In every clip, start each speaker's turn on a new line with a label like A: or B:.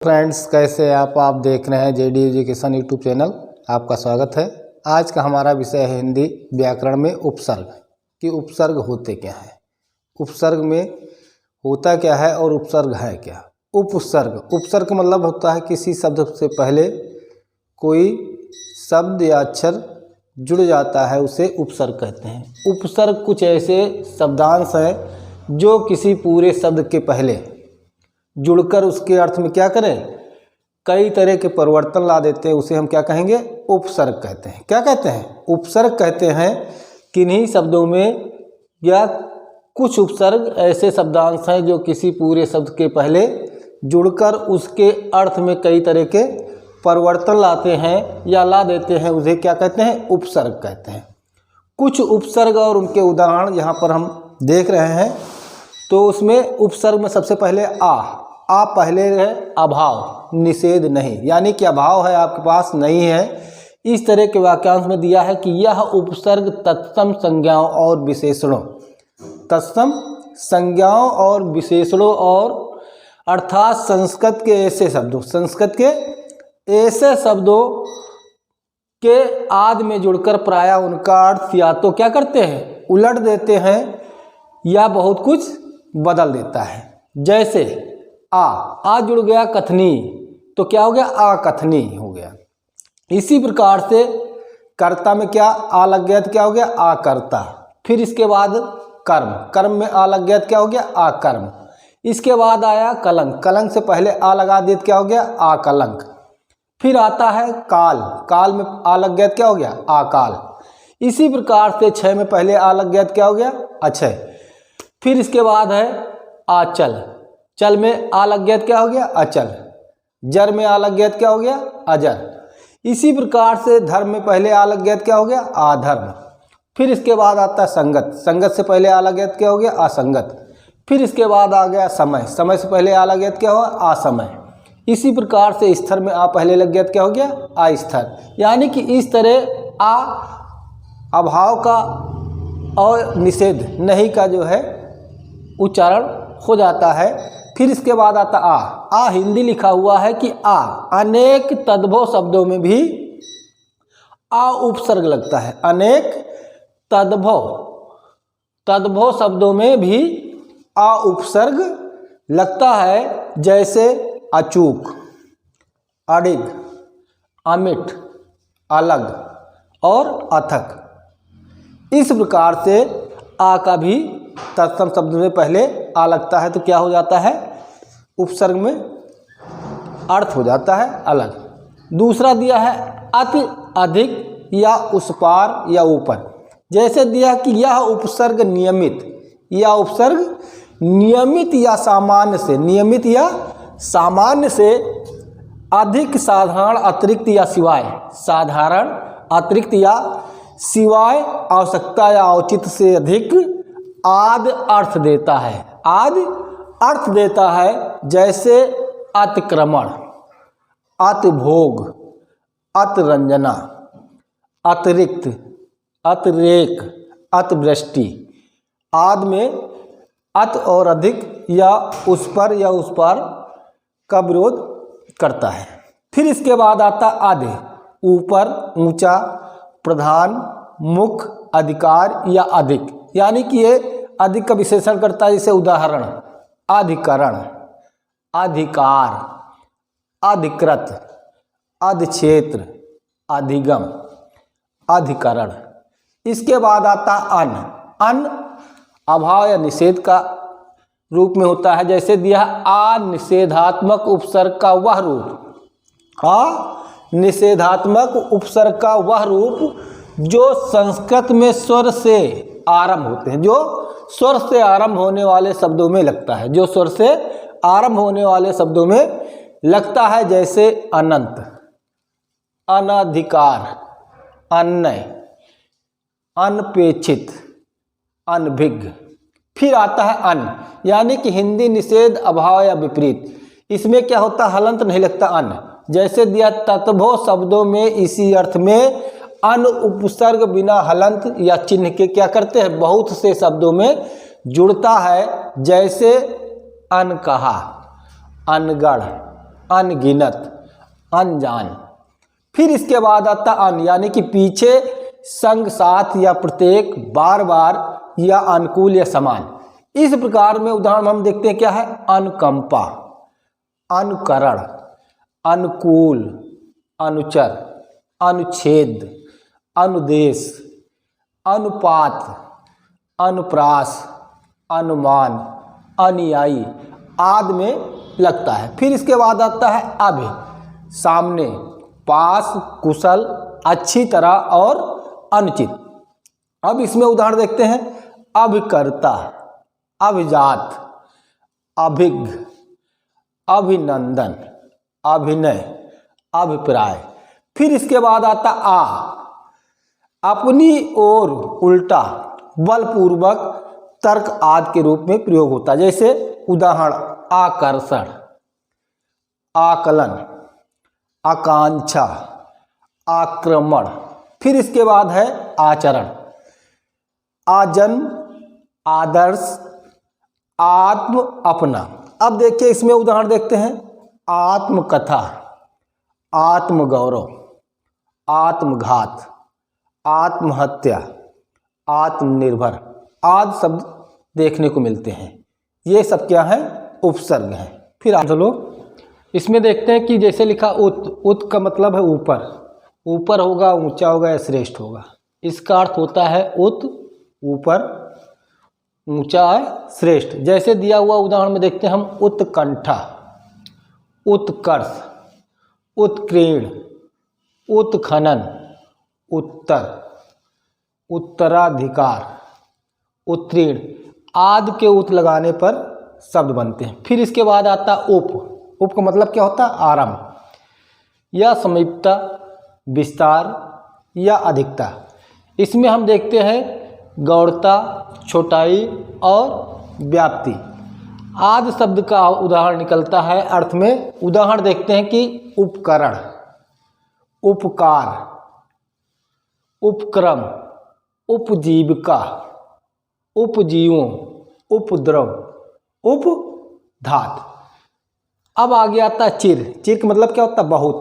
A: Friends, कैसे आप देख रहे हैं जेडी एजुकेशन यूट्यूब चैनल। आपका स्वागत है। आज का हमारा विषय है हिंदी व्याकरण में उपसर्ग कि उपसर्ग होते क्या हैं, उपसर्ग में होता क्या है और उपसर्ग है क्या। उपसर्ग का मतलब होता है किसी शब्द से पहले कोई शब्द या अक्षर जुड़ जाता है, उसे उपसर्ग कहते हैं। उपसर्ग कुछ ऐसे शब्दांश हैं जो किसी पूरे शब्द के पहले जुड़कर उसके अर्थ में क्या करें, कई तरह के परिवर्तन ला देते हैं। उसे हम क्या कहेंगे, उपसर्ग कहते हैं। क्या कहते हैं, उपसर्ग कहते हैं। किन्हीं शब्दों में या कुछ उपसर्ग ऐसे शब्दांश हैं जो किसी पूरे शब्द के पहले जुड़कर उसके अर्थ में कई तरह के परिवर्तन लाते हैं या ला देते हैं, उसे क्या कहते हैं, उपसर्ग कहते हैं। कुछ उपसर्ग और उनके उदाहरण यहाँ पर हम देख रहे हैं। तो उसमें उपसर्ग में सबसे पहले आ पहले है अभाव, निषेध नहीं, यानी कि अभाव है, आपके पास नहीं है। इस तरह के वाक्यांश में दिया है कि यह उपसर्ग तत्सम संज्ञाओं और विशेषणों, तत्सम संज्ञाओं और विशेषणों और अर्थात संस्कृत के ऐसे शब्दों के आदि में जुड़कर प्रायः उनका अर्थ या तो क्या करते हैं, उलट देते हैं या बहुत कुछ बदल देता है। जैसे आ जुड़ गया कथनी, तो क्या हो गया, आ कथनी हो गया। इसी प्रकार से कर्ता में क्या आ लग गया तो क्या हो गया, आ कर्ता। फिर इसके बाद कर्म में आ लग गया तो क्या हो गया, आ कर्म। इसके बाद आया कलंक से पहले आ लगा दिया तो क्या हो गया, आ कलंक। फिर आता है काल में आ लग गया तो क्या हो गया, आ काल। इसी प्रकार से क्षय में पहले आ लग गया तो क्या हो गया, अक्षय। फिर इसके बाद है चल में आ लग गया तो क्या हो गया, अचल। जर में आ लग गया तो क्या हो गया, अजर। इसी प्रकार से धर्म में पहले आ लग गया तो क्या हो गया, आधर्म। फिर इसके बाद आता है संगत से पहले आ लग गया तो क्या हो गया, असंगत। फिर इसके बाद आ गया समय से पहले आ लग गया तो क्या हुआ, असमय। इसी प्रकार से स्तर में आ पहले लग गया तो क्या हो गया, अस्तर। यानी कि इस तरह आ अभाव का और निषेध नहीं का जो है उच्चारण हो जाता है। फिर इसके बाद आता आ हिंदी लिखा हुआ है कि आ अनेक तद्भव शब्दों में भी आ उपसर्ग लगता है। अनेक तद्भव शब्दों में भी आ उपसर्ग लगता है। जैसे अचूक, अडिग, अमिट, अलग और अथक। इस प्रकार से आ का भी तत्सम शब्द में पहले आ लगता है तो क्या हो जाता है, उपसर्ग में अर्थ हो जाता है अलग। दूसरा दिया है अति, अधिक या उस पार या ऊपर। जैसे दिया कि यह उपसर्ग नियमित या सामान्य से अधिक, साधारण अतिरिक्त या सिवाय, साधारण अतिरिक्त या सिवाय, आवश्यकता या औचित्य से अधिक आदि अर्थ देता है। जैसे अतिक्रमण, अतिभोग, अतिरंजना, अतिरिक्त, अतिरेक, अतिवृष्टि आदि में अत और अधिक या उस पर का विरोध करता है। फिर इसके बाद आता आधे, ऊपर, ऊंचा, प्रधान, मुख्य, अधिकार या अधिक। यानी कि ये अधिक का विशेषण करता है। जैसे उदाहरण अधिकरण, अधिकार, अधिकृत, अधिक्षेत्र, अधिगम, अधिकरण। इसके बाद आता अन अभाव या निषेध का रूप में होता है। जैसे दिया आ निषेधात्मक उपसर्ग का वह रूप, जो संस्कृत में स्वर से आरंभ होते हैं, जो स्वर से आरंभ होने वाले शब्दों में लगता है, जैसे अनंत, अनधिकार, अन्य, अनपेक्षित, अनभिज्ञ। फिर आता है अन, यानी कि हिंदी निषेध, अभाव या विपरीत। इसमें क्या होता है, हलंत नहीं लगता अन। जैसे दिया तत्भव शब्दों में इसी अर्थ में अन उपसर्ग बिना हलंत या चिन्ह के क्या करते हैं, बहुत से शब्दों में जुड़ता है। जैसे अनकहा, अनगढ़, अनगिनत, अनजान। फिर इसके बाद आता अन, यानी कि पीछे, संग, साथ या प्रत्येक, बार बार या अनुकूल या समान। इस प्रकार में उदाहरण हम देखते हैं क्या है, अनुकंपा, अनुकरण, अनुकूल, अनुचर, अनुच्छेद, अनुदेश, अनुपात, अनुप्रास, अनुमान, अनुयायी आदि में लगता है। फिर इसके बाद आता है अभि, सामने, पास, कुशल, अच्छी तरह और अनुचित। अब इसमें उदाहरण देखते हैं, अभिकर्ता, अभिजात, अभिज्ञ, अभिनंदन, अभिनय, अभिप्राय। फिर इसके बाद आता आ, अपनी ओर उल्टा, बलपूर्वक, तर्क आदि के रूप में प्रयोग होता है। जैसे उदाहरण, आकर्षण, आकलन, आकांक्षा, आक्रमण। फिर इसके बाद है आचरण, आजन्म, आदर्श, आत्म, अपना। अब देखिए इसमें उदाहरण देखते हैं, आत्मकथा, आत्मगौरव, आत्मघात, आत्महत्या, आत्मनिर्भर आदि शब्द देखने को मिलते हैं। ये सब क्या है, उपसर्ग हैं। फिर आप चलो इसमें देखते हैं कि जैसे लिखा उत, उत का मतलब है ऊपर, ऊपर होगा, ऊंचा होगा या श्रेष्ठ होगा। इसका अर्थ होता है उत, ऊपर, ऊंचा है, श्रेष्ठ। जैसे दिया हुआ उदाहरण में देखते हैं हम, उत्कंठा, उत्कर्ष, उत्कीर्ण, उत्खनन, उत्तर, उत्तराधिकार, उत्तीर्ण आदि के उत लगाने पर शब्द बनते हैं। फिर इसके बाद आता उप, उप का मतलब क्या होता है, आरंभ या समीपता, विस्तार या अधिकता। इसमें हम देखते हैं गौरता, छोटाई और व्याप्ति आदि शब्द का उदाहरण निकलता है अर्थ में। उदाहरण देखते हैं कि उपकरण, उपकार, उपक्रम, उपजीविका, उपजीवों, उपद्रव, उपधात। अब आगे आता है चिर, चिर का मतलब क्या होता है, बहुत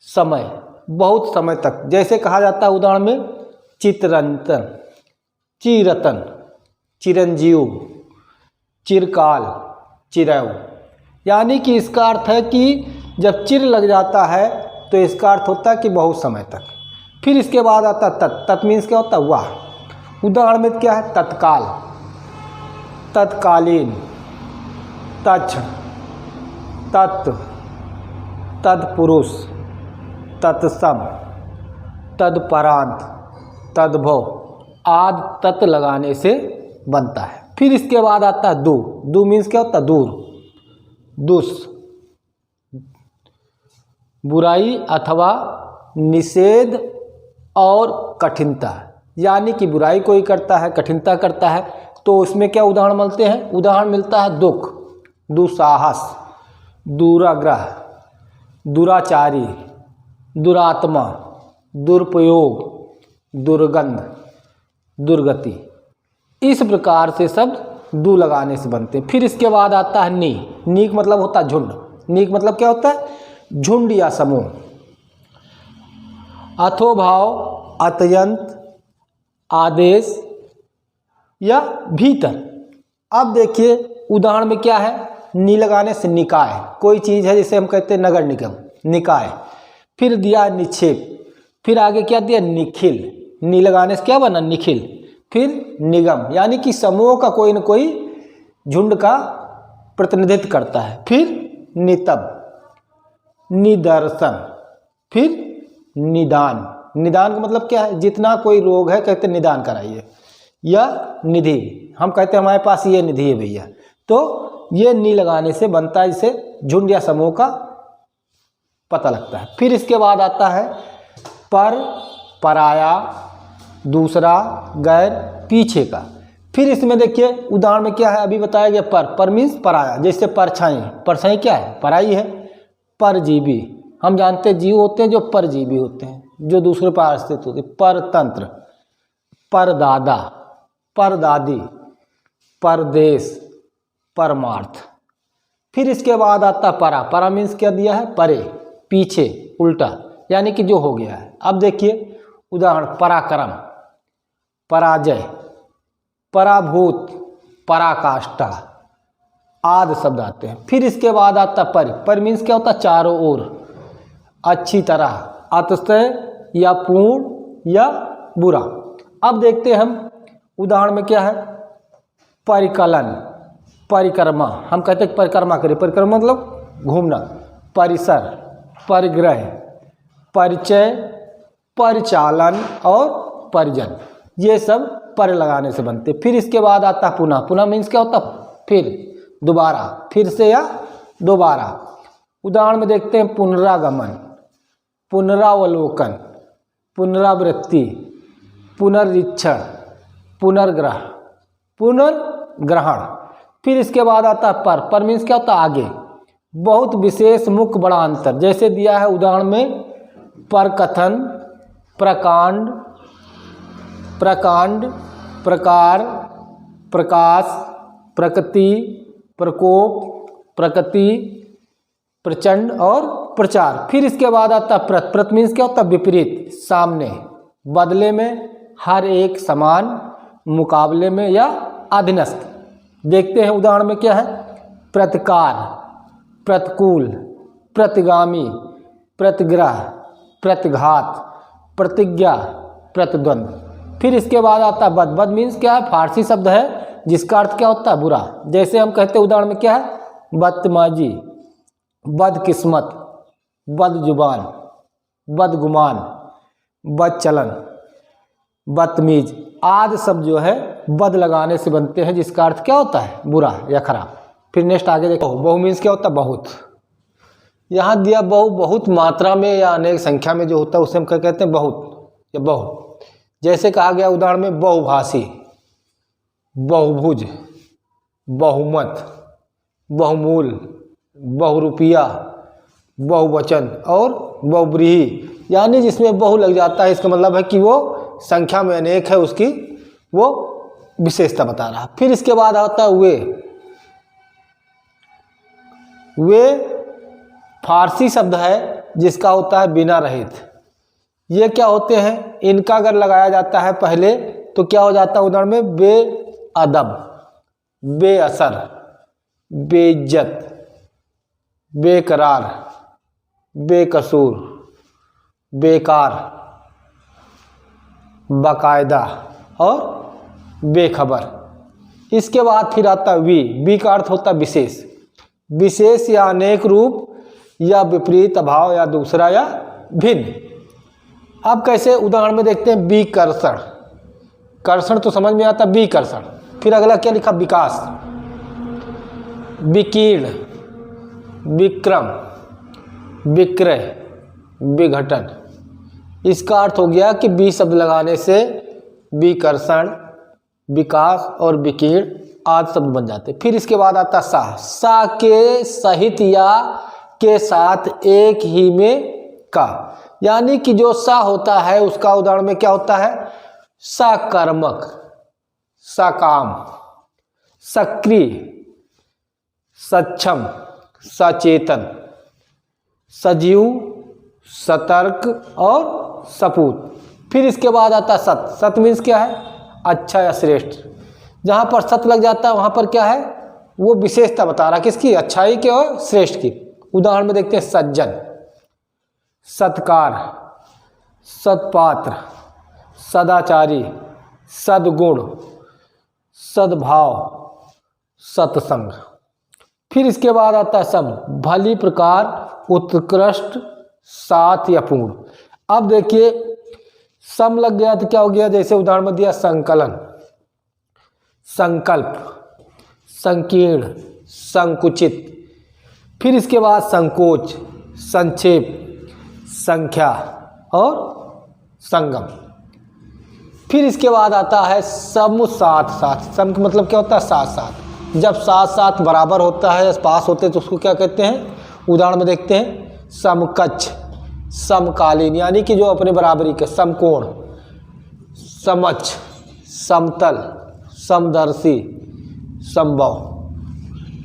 A: समय, बहुत समय तक। जैसे कहा जाता है उदाहरण में, चितरंजन, चिरतन, चिरंजीव, चिरकाल, चिरैव। यानी कि इसका अर्थ है कि जब चिर लग जाता है तो इसका अर्थ होता है कि बहुत समय तक। फिर इसके बाद आता तत्, तत् मीन्स क्या होता है, वाह। उदाहरण में क्या है, तत्काल, तत्कालीन, तत्क्षण, तत्व, तत्पुरुष, तत्सम, तत्परांत, तद्भव आदि तत् लगाने से बनता है। फिर इसके बाद आता है दू, दू मीन्स क्या होता है, दूर, दुष, बुराई अथवा निषेध और कठिनता। यानी कि बुराई कोई करता है, कठिनता करता है, तो उसमें क्या उदाहरण मिलते हैं, उदाहरण मिलता है दुख, दुस्साहस, दुराग्रह, दुराचारी, दुरात्मा, दुरुपयोग, दुर्गंध, दुर्गति। इस प्रकार से शब्द दू लगाने से बनते हैं। फिर इसके बाद आता है नी, नी का मतलब होता है झुंड, नी का मतलब क्या होता है, झुंड या समूह। अथोभाव, अत्यंत, आदेश या भीतर। अब देखिए उदाहरण में क्या है, नी लगाने से निकाय, कोई चीज़ है जिसे हम कहते हैं नगर निगम, निकाय। फिर दिया निक्षेप, फिर आगे क्या दिया, निखिल, नी लगाने से क्या बना, निखिल। फिर निगम, यानी कि समूह का कोई न कोई झुंड का प्रतिनिधित्व करता है। फिर नितब, निदर्शन, फिर निदान, निदान का मतलब क्या है, जितना कोई रोग है कहते निदान कराइए। या निधि, हम कहते हैं हमारे पास ये निधि है भैया, तो ये नी लगाने से बनता है, जिसे झुंड या समूह का पता लगता है। फिर इसके बाद आता है पर, पराया, दूसरा, गैर, पीछे का। फिर इसमें देखिए उदाहरण में क्या है, अभी बताया गया पर मीन्स पराया। जैसे परछाई, परछाई क्या है, पराई है। परजीवी, हम जानते हैं जीव होते हैं जो परजीवी होते हैं, जो दूसरे पर स्थित होते हैं। परतंत्र, परदादा, परदादी, परदेश, परमार्थ। फिर इसके बाद आता परा। परा मीन्स क्या दिया है? परे, पीछे, उल्टा, यानी कि जो हो गया है। अब देखिए उदाहरण, पराक्रम, पराजय, पराभूत, पराकाष्ठा आदि शब्द आते हैं। फिर इसके बाद आता पर मीन्स क्या होता है? चारों ओर, अच्छी तरह, अतिशय या पूर्ण या बुरा। अब देखते हैं हम उदाहरण में क्या है? परिकलन, परिक्रमा, हम कहते हैं परिक्रमा करें, परिक्रमा मतलब घूमना, परिसर, परिग्रह, परिचय, परिचालन और परिजन, ये सब पर लगाने से बनते। फिर इसके बाद आता पुनः। पुनः मीन्स क्या होता? फिर, दोबारा, फिर से या दोबारा। उदाहरण में देखते हैं पुनरागमन, पुनरावलोकन, पुनरावृत्ति, पुनरीक्षण, पुनर्ग्रह, पुनर्ग्रहण। फिर इसके बाद आता है पर मीन्स क्या होता है? आगे, बहुत विशेष, मुख्य, बड़ा अंतर। जैसे दिया है उदाहरण में परकथन, प्रकांड, प्रकांड, प्रकार, प्रकाश, प्रकृति, प्रकोप, प्रकृति, प्रचंड और प्रचार। फिर इसके बाद आता प्रत। प्रत मीन्स क्या होता है? विपरीत, सामने, बदले में, हर एक, समान, मुकाबले में या अधीनस्थ। देखते हैं उदाहरण में क्या है? प्रतिकार, प्रतिकूल, प्रतिगामी, प्रतिग्रह, प्रतिघात, प्रतिज्ञा, प्रतिद्वंद। फिर इसके बाद आता है बद। बद मीन्स क्या है? फारसी शब्द है जिसका अर्थ क्या होता है? बुरा। जैसे हम कहते हैं उदाहरण में क्या है? बदतमाजी, बदकिस्मत, बदजुबान, बदगुमान, बदचलन, बदतमीज आदि शब्द जो है बद लगाने से बनते हैं, जिसका अर्थ क्या होता है? बुरा या खराब। फिर नेक्स्ट आगे देखो, बहु मीन्स क्या होता है? बहुत। यहाँ दिया बहु, बहुत मात्रा में या अनेक संख्या में जो होता है उसे हम क्या कहते हैं? बहुत या बहु। जैसे कहा गया उदाहरण में बहुभाषी, बहुभुज, बहुमत, बहुमूल, बहुरुपया, बहुवचन और बहुव्रीहि, यानी जिसमें बहु लग जाता है इसका मतलब है कि वो संख्या में अनेक है, उसकी वो विशेषता बता रहा। फिर इसके बाद आता है वे फारसी शब्द है जिसका होता है बिना रहित। ये क्या होते हैं? इनका अगर लगाया जाता है पहले तो क्या हो जाता है उदाहरण में? बेअदब, बेअसर, बेइज्जत, बेकरार, बेकसूर, बेकार, बाकायदा और बेखबर। इसके बाद फिर आता है वी का अर्थ होता है विशेष, विशेष या अनेक रूप या विपरीत अभाव या दूसरा या भिन्न। अब कैसे उदाहरण में देखते हैं विकर्षण। कर्षण तो समझ में आता, विकर्षण। फिर अगला क्या लिखा? विकास, विकीर्ण, विक्रम, विक्रय, विघटन। इसका अर्थ हो गया कि बी शब्द लगाने से विकर्षण, विकास और विकीर्ण आदि शब्द बन जाते। फिर इसके बाद आता सा। सा के सहित या के साथ एक ही में का, यानी कि जो सा होता है उसका उदाहरण में क्या होता है? सकर्मक, सकाम, सक्रिय, सक्षम, सचेतन, सजीव, सतर्क और सपूत। फिर इसके बाद आता सत। सत मीन्स क्या है? अच्छा या श्रेष्ठ। जहाँ पर सत लग जाता है वहाँ पर क्या है? वो विशेषता बता रहा, किसकी? अच्छाई के और श्रेष्ठ की। उदाहरण में देखते हैं सज्जन, सत्कार, सत्पात्र, सदाचारी, सद्गुण, सद्भाव, सत्संग। फिर इसके बाद आता है सम, भली प्रकार, उत्कृष्ट, साथ या पूर्ण। अब देखिए सम लग गया तो क्या हो गया? जैसे उदाहरण में दिया संकलन, संकल्प, संकीर्ण, संकुचित। फिर इसके बाद संकोच, संक्षेप, संख्या और संगम। फिर इसके बाद आता है सम साथ साथ। सम का मतलब क्या होता है? साथ साथ। जब साथ साथ बराबर होता है, पास होते हैं तो उसको क्या कहते हैं? उदाहरण में देखते हैं समकक्ष, समकालीन, यानी कि जो अपने बराबरी के, समकोण, समक्ष, समतल, समदर्शी, संभव।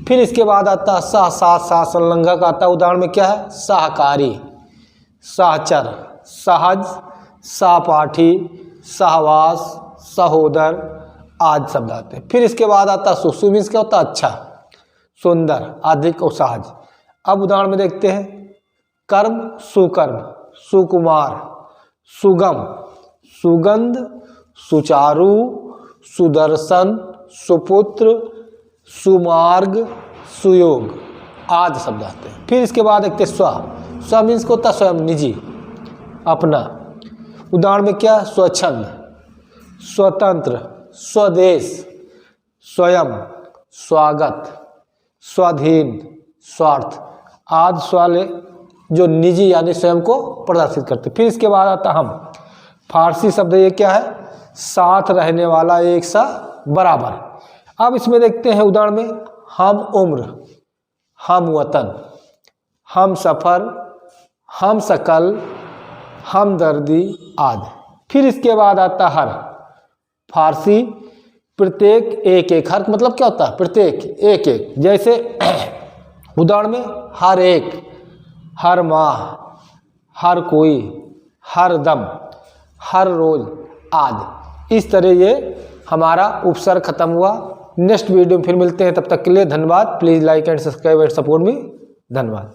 A: फिर इसके बाद आता है सह साथ सा संलग्नक आता है। उदाहरण में क्या है? सहकारी, सहचर, सहज, सहपाठी, सहवास, सहोदर आदि शब्द आते हैं। फिर इसके बाद आता है सु मीन्स क्या होता है? अच्छा, सुंदर, अधिक और सहज। अब उदाहरण में देखते हैं कर्म, सुकर्म, सुकुमार, सुगम, सुगंध, सुचारू, सुदर्शन, सुपुत्र, सुमार्ग, सुयोग आदि शब्द आते हैं। फिर इसके बाद देखते हैं स्व मीन्स को होता है स्वयं, निजी, अपना। उदाहरण में क्या? स्वच्छंद, स्वतंत्र, स्वदेश, स्वयं, स्वागत, स्वाधीन, स्वार्थ आदि वाले जो निजी यानी स्वयं को प्रदर्शित करते। फिर इसके बाद आता हम। फारसी शब्द ये क्या है? साथ रहने वाला, एक सा, बराबर। अब इसमें देखते हैं उदाहरण में हम उम्र, हम वतन, हम सफ़र, हम शकल, हम दर्दी आदि। फिर इसके बाद आता हर। फारसी प्रत्येक, एक एक। हर मतलब क्या होता है? प्रत्येक, एक एक। जैसे उदाहरण में हर एक, हर माह, हर कोई, हर दम, हर रोज आदि। इस तरह ये हमारा उपसर्ग खत्म हुआ। नेक्स्ट वीडियो में फिर मिलते हैं, तब तक के लिए धन्यवाद। Please like and subscribe and support me. धन्यवाद।